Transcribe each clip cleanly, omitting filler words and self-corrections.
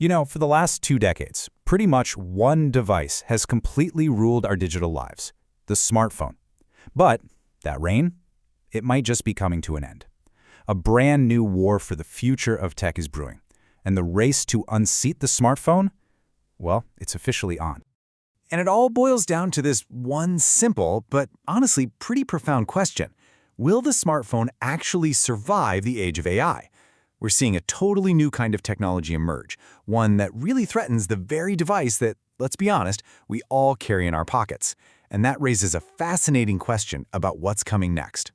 For the last 2 decades, pretty much one device has completely ruled our digital lives, the smartphone. But that reign, it might just be coming to an end. A brand new war for the future of tech is brewing, and the race to unseat the smartphone, well, it's officially on. And it all boils down to this one simple, but honestly pretty profound question. Will the smartphone actually survive the age of AI? We're seeing a totally new kind of technology emerge, one that really threatens the very device that, let's be honest, we all carry in our pockets. And that raises a fascinating question about what's coming next.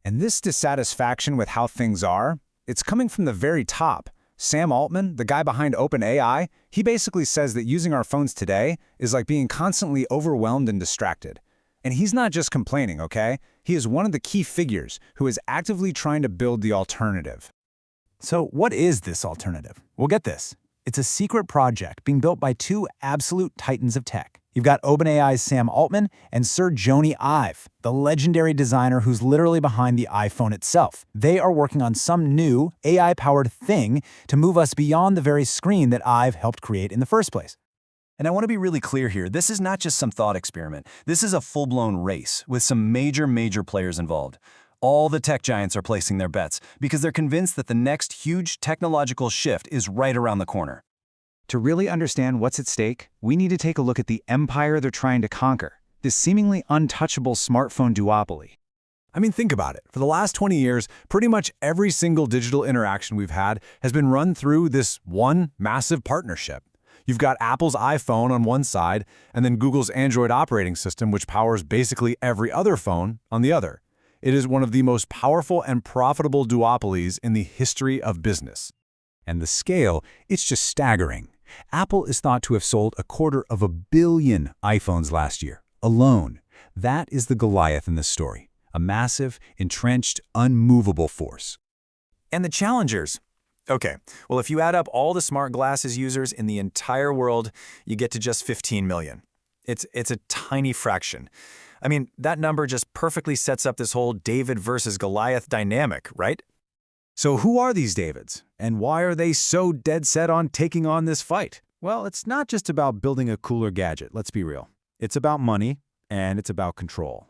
And this dissatisfaction with how things are, it's coming from the very top. Sam Altman, the guy behind OpenAI, he basically says that using our phones today is like being constantly overwhelmed and distracted. And he's not just complaining, okay? He is one of the key figures who is actively trying to build the alternative. So what is this alternative? Well, get this. It's a secret project being built by two absolute titans of tech. You've got OpenAI's Sam Altman and Sir Jony Ive, the legendary designer who's literally behind the iPhone itself. They are working on some new AI-powered thing to move us beyond the very screen that Ive helped create in the first place. And I want to be really clear here. This is not just some thought experiment. This is a full-blown race with some major players involved. All the tech giants are placing their bets because they're convinced that the next huge technological shift is right around the corner. To really understand what's at stake, we need to take a look at the empire they're trying to conquer, this seemingly untouchable smartphone duopoly. I mean, think about it. For the last 20 years, pretty much every single digital interaction we've had has been run through this one massive partnership. You've got Apple's iPhone on one side, and then Google's Android operating system, which powers basically every other phone, on the other. It is one of the most powerful and profitable duopolies in the history of business. And the scale, it's just staggering. Apple is thought to have sold 250 million iPhones last year, alone. That is the Goliath in this story, a massive, entrenched, unmovable force. And the challengers? Okay, well, if you add up all the smart glasses users in the entire world, you get to just 15 million. It's a tiny fraction. I mean, that number just perfectly sets up this whole David versus Goliath dynamic, right? So who are these Davids? And why are they so dead set on taking on this fight? Well, it's not just about building a cooler gadget, let's be real. It's about money, and it's about control.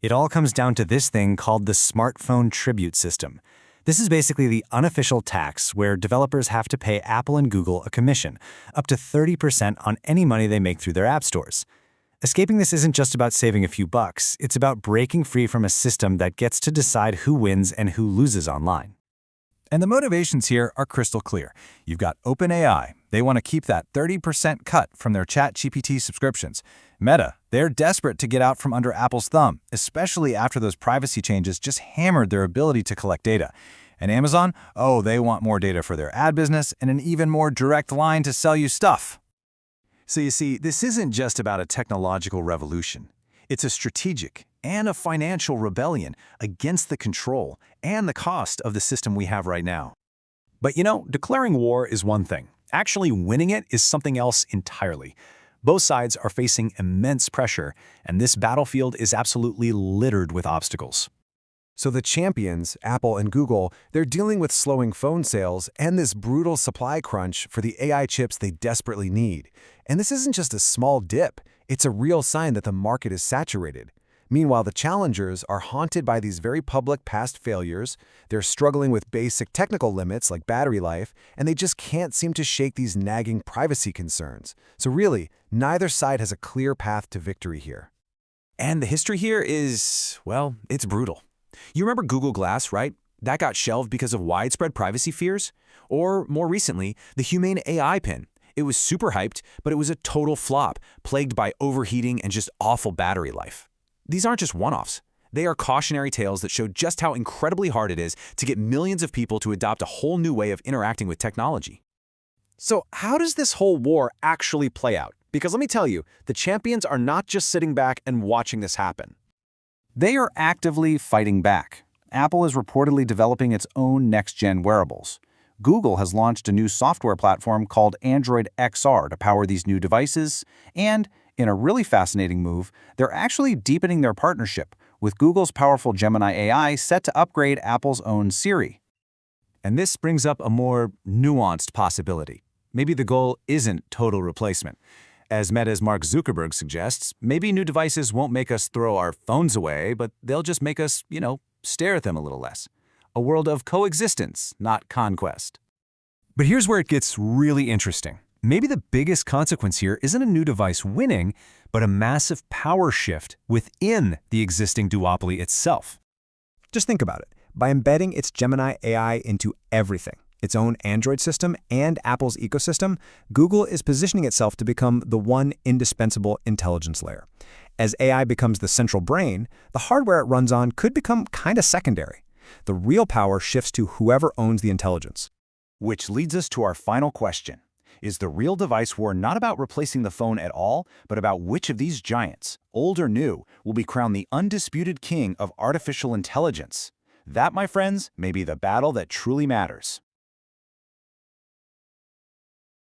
It all comes down to this thing called the smartphone tribute system. This is basically the unofficial tax where developers have to pay Apple and Google a commission, up to 30% on any money they make through their app stores. Escaping this isn't just about saving a few bucks, it's about breaking free from a system that gets to decide who wins and who loses online. And the motivations here are crystal clear. You've got OpenAI. They want to keep that 30% cut from their ChatGPT subscriptions. Meta, they're desperate to get out from under Apple's thumb, especially after those privacy changes just hammered their ability to collect data. And Amazon, oh, they want more data for their ad business and an even more direct line to sell you stuff. So you see, this isn't just about a technological revolution. It's a strategic and a financial rebellion against the control and the cost of the system we have right now. But declaring war is one thing. Actually winning it is something else entirely. Both sides are facing immense pressure, and this battlefield is absolutely littered with obstacles. So the champions, Apple and Google, they're dealing with slowing phone sales and this brutal supply crunch for the AI chips they desperately need. And this isn't just a small dip, it's a real sign that the market is saturated. Meanwhile, the challengers are haunted by these very public past failures, they're struggling with basic technical limits like battery life, and they just can't seem to shake these nagging privacy concerns. So really, neither side has a clear path to victory here. And the history here is, well, it's brutal. You remember Google Glass, right? That got shelved because of widespread privacy fears? Or, more recently, the Humane AI Pen. It was super hyped, but it was a total flop, plagued by overheating and just awful battery life. These aren't just one-offs. They are cautionary tales that show just how incredibly hard it is to get millions of people to adopt a whole new way of interacting with technology. So how does this whole war actually play out? Because let me tell you, the champions are not just sitting back and watching this happen. They are actively fighting back. Apple is reportedly developing its own next-gen wearables. Google has launched a new software platform called Android XR to power these new devices, and in a really fascinating move, they're actually deepening their partnership, with Google's powerful Gemini AI set to upgrade Apple's own Siri. And this brings up a more nuanced possibility. Maybe the goal isn't total replacement. As Meta's Mark Zuckerberg suggests, maybe new devices won't make us throw our phones away, but they'll just make us, stare at them a little less. A world of coexistence, not conquest. But here's where it gets really interesting. Maybe the biggest consequence here isn't a new device winning, but a massive power shift within the existing duopoly itself. Just think about it. By embedding its Gemini AI into everything, its own Android system and Apple's ecosystem, Google is positioning itself to become the one indispensable intelligence layer. As AI becomes the central brain, the hardware it runs on could become kind of secondary. The real power shifts to whoever owns the intelligence. Which leads us to our final question. Is the real device war not about replacing the phone at all, but about which of these giants, old or new, will be crowned the undisputed king of artificial intelligence? That, my friends, may be the battle that truly matters.